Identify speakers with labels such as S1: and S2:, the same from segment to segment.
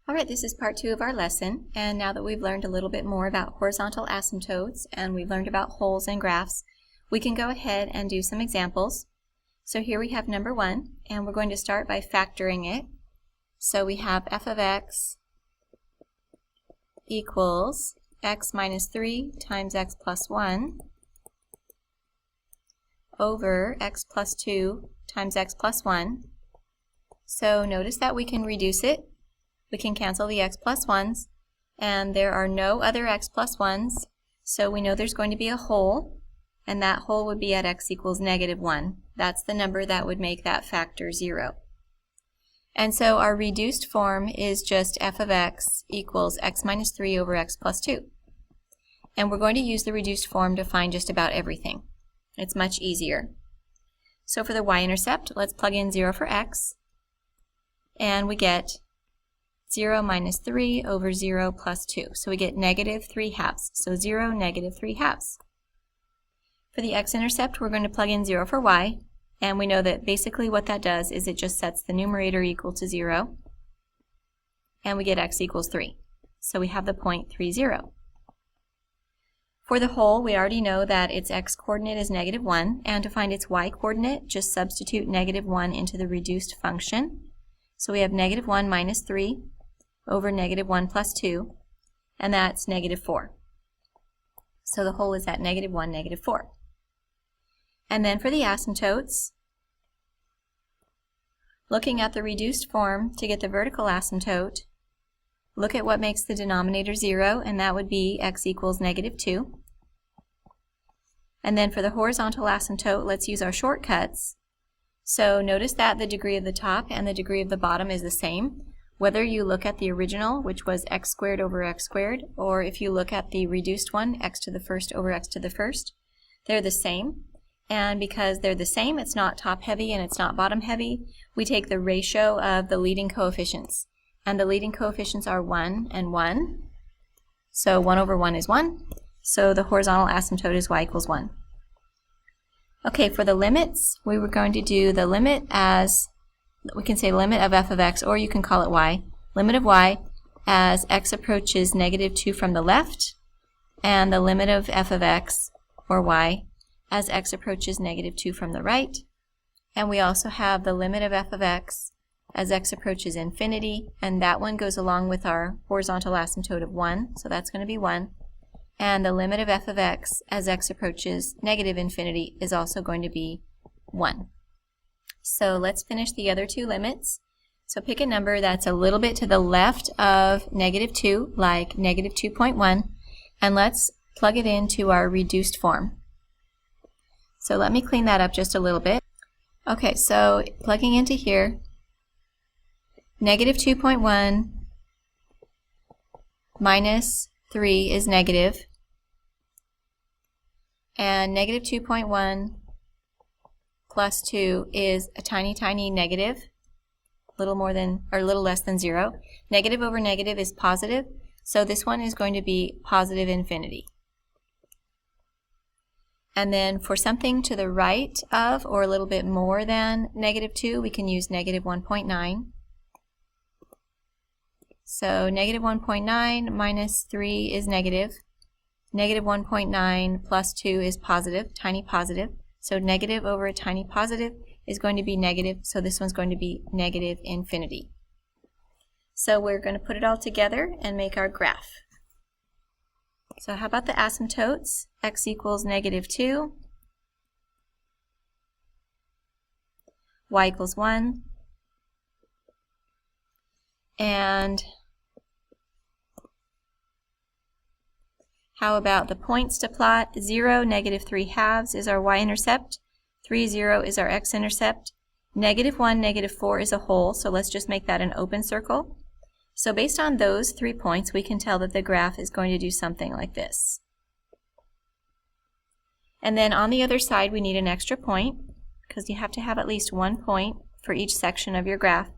S1: Alright, this is part 2 of our lesson, and now that we've learned a little bit more about horizontal asymptotes and we've learned about holes in graphs, we can go ahead and do some examples. So here we have number 1, and we're going to start by factoring it. So we have f of x equals x minus 3 times x plus 1 over x plus 2 times x plus 1. So notice that we can reduce it. We can cancel the x plus 1's, and there are no other x plus 1's, so we know there's going to be a hole, and that hole would be at x equals negative 1. That's the number that would make that factor 0. And so our reduced form is just f of x equals x minus 3 over x plus 2. And we're going to use the reduced form to find just about everything. It's much easier. So for the y-intercept, let's plug in 0 for x, and we get 0 minus 3 over 0 plus 2. So we get negative 3 halves. So 0, negative 3 halves. For the x-intercept, we're going to plug in 0 for y, and we know that basically what that does is it just sets the numerator equal to 0, and we get x equals 3. So we have the point 3, 0. For the hole, we already know that its x-coordinate is negative 1, and to find its y-coordinate, just substitute negative 1 into the reduced function. So we have negative 1 minus 3 over negative 1 plus 2, and that's negative 4. So the hole is at negative 1, negative 4. And then for the asymptotes, looking at the reduced form to get the vertical asymptote, look at what makes the denominator 0, and that would be x equals negative 2. And then for the horizontal asymptote, let's use our shortcuts. So notice that the degree of the top and the degree of the bottom is the same. Whether you look at the original, which was x squared over x squared, or if you look at the reduced one, x to the first over x to the first, they're the same. And because they're the same, it's not top heavy and it's not bottom heavy, we take the ratio of the leading coefficients. And the leading coefficients are 1 and 1. So 1 over 1 is 1. So the horizontal asymptote is y equals 1. Okay, for the limits, we were going to do the limit as, we can say limit of f of x, or you can call it y. Limit of y as x approaches negative 2 from the left, and the limit of f of x, or y, as x approaches negative 2 from the right. And we also have the limit of f of x as x approaches infinity, and that one goes along with our horizontal asymptote of 1, so that's going to be 1. And the limit of f of x as x approaches negative infinity is also going to be 1. So let's finish the other two limits. So pick a number that's a little bit to the left of negative 2, like negative 2.1, and let's plug it into our reduced form. So let me clean that up just a little bit. Okay, so plugging into here, negative 2.1 minus 3 is negative, and negative 2.1 plus 2 is a tiny, tiny negative, little more than, or a little less than 0. Negative over negative is positive, so this one is going to be positive infinity. And then for something to the right of, or a little bit more than negative 2, we can use negative 1.9. So negative 1.9 minus 3 is negative. Negative 1.9 plus 2 is positive, tiny positive. So negative over a tiny positive is going to be negative, so this one's going to be negative infinity. So we're going to put it all together and make our graph. So how about the asymptotes? X equals negative 2, y equals 1, and how about the points to plot? 0, negative 3 halves is our y-intercept, 3, 0 is our x-intercept, negative 1, negative 4 is a hole, so let's just make that an open circle. So based on those 3 points, we can tell that the graph is going to do something like this. And then on the other side, we need an extra point, because you have to have at least one point for each section of your graph.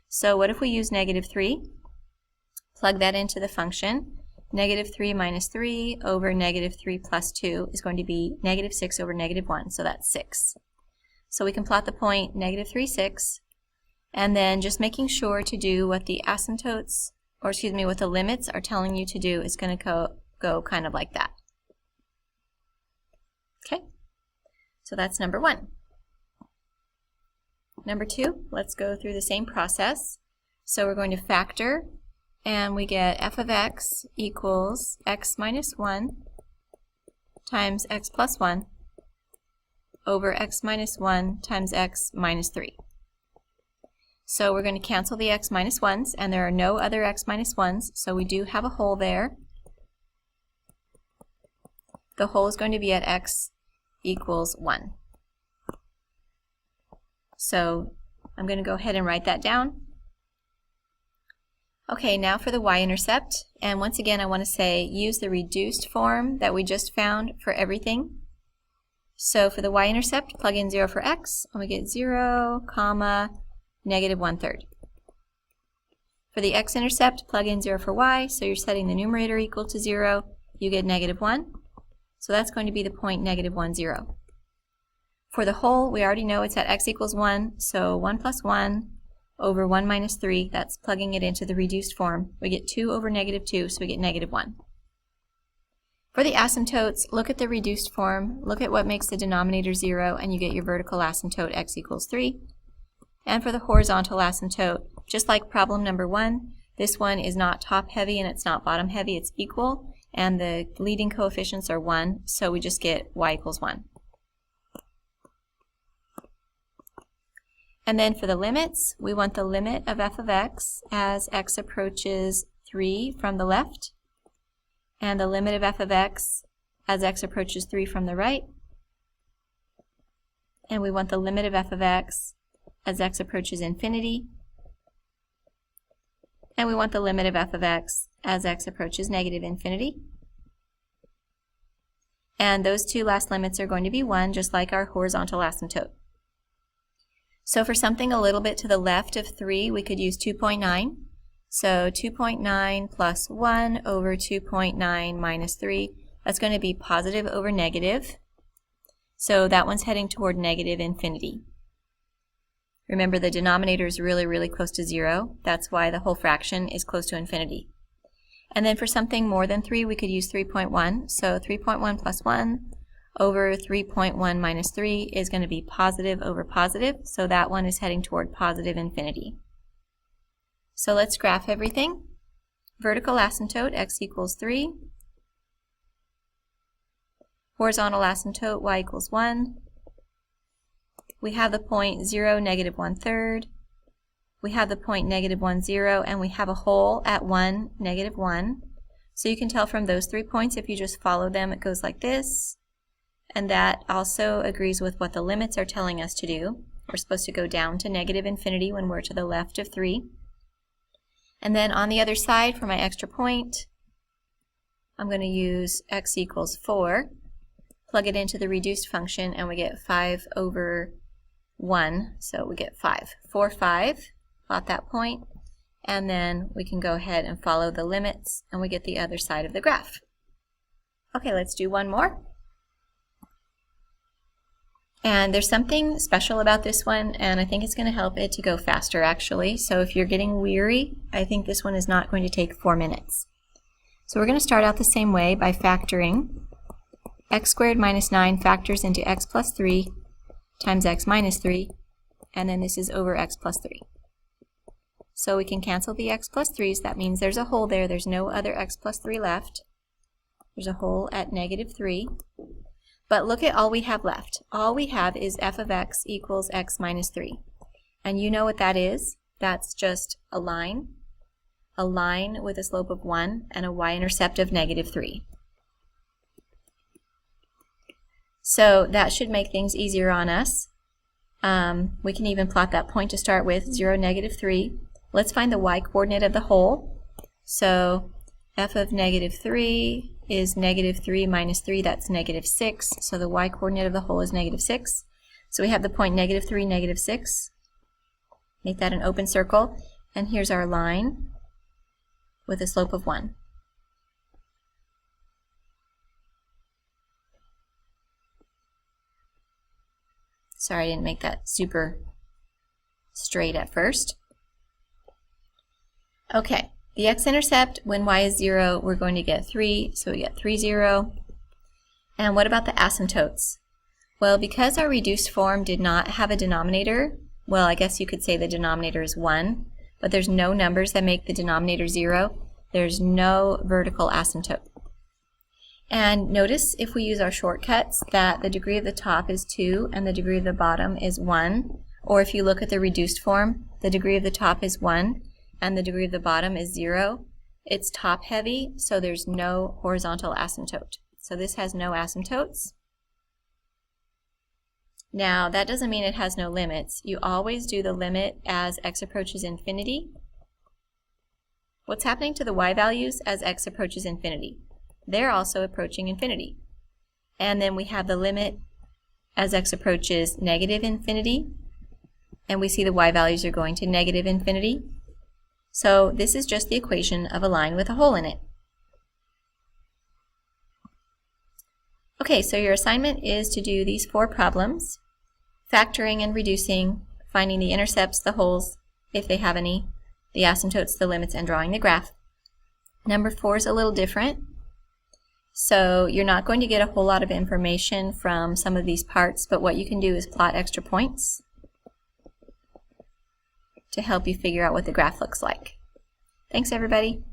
S1: So what if we use negative 3? Plug that into the function. Negative 3 minus 3 over negative 3 plus 2 is going to be negative 6 over negative 1, so that's 6. So we can plot the point negative 3, 6, and then just making sure to do what the asymptotes or excuse me, what the limits are telling you to do is going to go kind of like that. Okay, so that's number 1. Number 2, let's go through the same process. So we're going to factor, and we get f of x equals x minus 1 times x plus 1 over x minus 1 times x minus 3. So we're going to cancel the x minus 1s, and there are no other x minus 1s, so we do have a hole there. The hole is going to be at x equals 1. So I'm going to go ahead and write that down. Okay, now for the y-intercept, and once again I want to say use the reduced form that we just found for everything. So for the y-intercept, plug in 0 for x, and we get 0, comma, negative 1/3. For the x-intercept, plug in 0 for y, so you're setting the numerator equal to 0, you get negative 1. So that's going to be the point negative 1, 0. For the hole, we already know it's at x equals 1, so 1 plus 1 over 1 minus 3, that's plugging it into the reduced form. We get 2 over negative 2, so we get negative 1. For the asymptotes, look at the reduced form, look at what makes the denominator 0, and you get your vertical asymptote x equals 3. And for the horizontal asymptote, just like problem number 1, this one is not top heavy and it's not bottom heavy, it's equal, and the leading coefficients are 1, so we just get y equals 1. And then for the limits, we want the limit of f of x as x approaches 3 from the left, and the limit of f of x as x approaches 3 from the right, and we want the limit of f of x as x approaches infinity, and we want the limit of f of x as x approaches negative infinity. And those two last limits are going to be 1, just like our horizontal asymptote. So for something a little bit to the left of 3, we could use 2.9. So 2.9 plus 1 over 2.9 minus 3, that's going to be positive over negative. So that one's heading toward negative infinity. Remember, the denominator is really, really close to 0. That's why the whole fraction is close to infinity. And then for something more than 3, we could use 3.1. So 3.1 plus 1 over 3.1 minus 3 is going to be positive over positive, so that one is heading toward positive infinity. So let's graph everything. Vertical asymptote, x equals 3. Horizontal asymptote, y equals 1. We have the point 0, negative 1/3. We have the point negative 1, 0, and we have a hole at 1, negative 1. So you can tell from those 3 points, if you just follow them, it goes like this. And that also agrees with what the limits are telling us to do. We're supposed to go down to negative infinity when we're to the left of 3. And then on the other side, for my extra point, I'm going to use x equals 4, plug it into the reduced function, and we get 5 over 1, so we get 5. 4, 5, plot that point, and then we can go ahead and follow the limits, and we get the other side of the graph. Okay, let's do one more. And there's something special about this one, and I think it's going to help it to go faster actually. So if you're getting weary, I think this one is not going to take 4 minutes. So we're going to start out the same way by factoring. X squared minus 9 factors into x plus 3 times x minus 3, and then this is over x plus 3. So we can cancel the x plus 3's. That means there's a hole there. There's no other x plus 3 left. There's a hole at negative 3. But look at all we have left. All we have is f of x equals x minus 3. And you know what that is? That's just a line with a slope of 1 and a y-intercept of negative 3. So that should make things easier on us. We can even plot that point to start with, 0, negative 3. Let's find the y-coordinate of the hole. So f of negative 3 is negative 3 minus 3, that's negative 6. So the y-coordinate of the hole is negative 6. So we have the point negative 3, negative 6. Make that an open circle. And here's our line with a slope of 1. Sorry, I didn't make that super straight at first. Okay, The x-intercept, when y is 0, we're going to get 3, so we get 3, 0. And what about the asymptotes? Well, because our reduced form did not have a denominator, well, I guess you could say the denominator is 1, but there's no numbers that make the denominator 0. There's no vertical asymptote. And notice if we use our shortcuts that the degree of the top is 2 and the degree of the bottom is 1. Or if you look at the reduced form, the degree of the top is 1 and the degree of the bottom is 0. It's top heavy, so there's no horizontal asymptote. So this has no asymptotes. Now that doesn't mean it has no limits. You always do the limit as x approaches infinity. What's happening to the y values as x approaches infinity? They're also approaching infinity. And then we have the limit as x approaches negative infinity, and we see the y values are going to negative infinity. So this is just the equation of a line with a hole in it. Okay, so your assignment is to do these 4 problems: factoring and reducing, finding the intercepts, the holes, if they have any, the asymptotes, the limits, and drawing the graph. Number 4 is a little different. So you're not going to get a whole lot of information from some of these parts, but what you can do is plot extra points to help you figure out what the graph looks like. Thanks, everybody.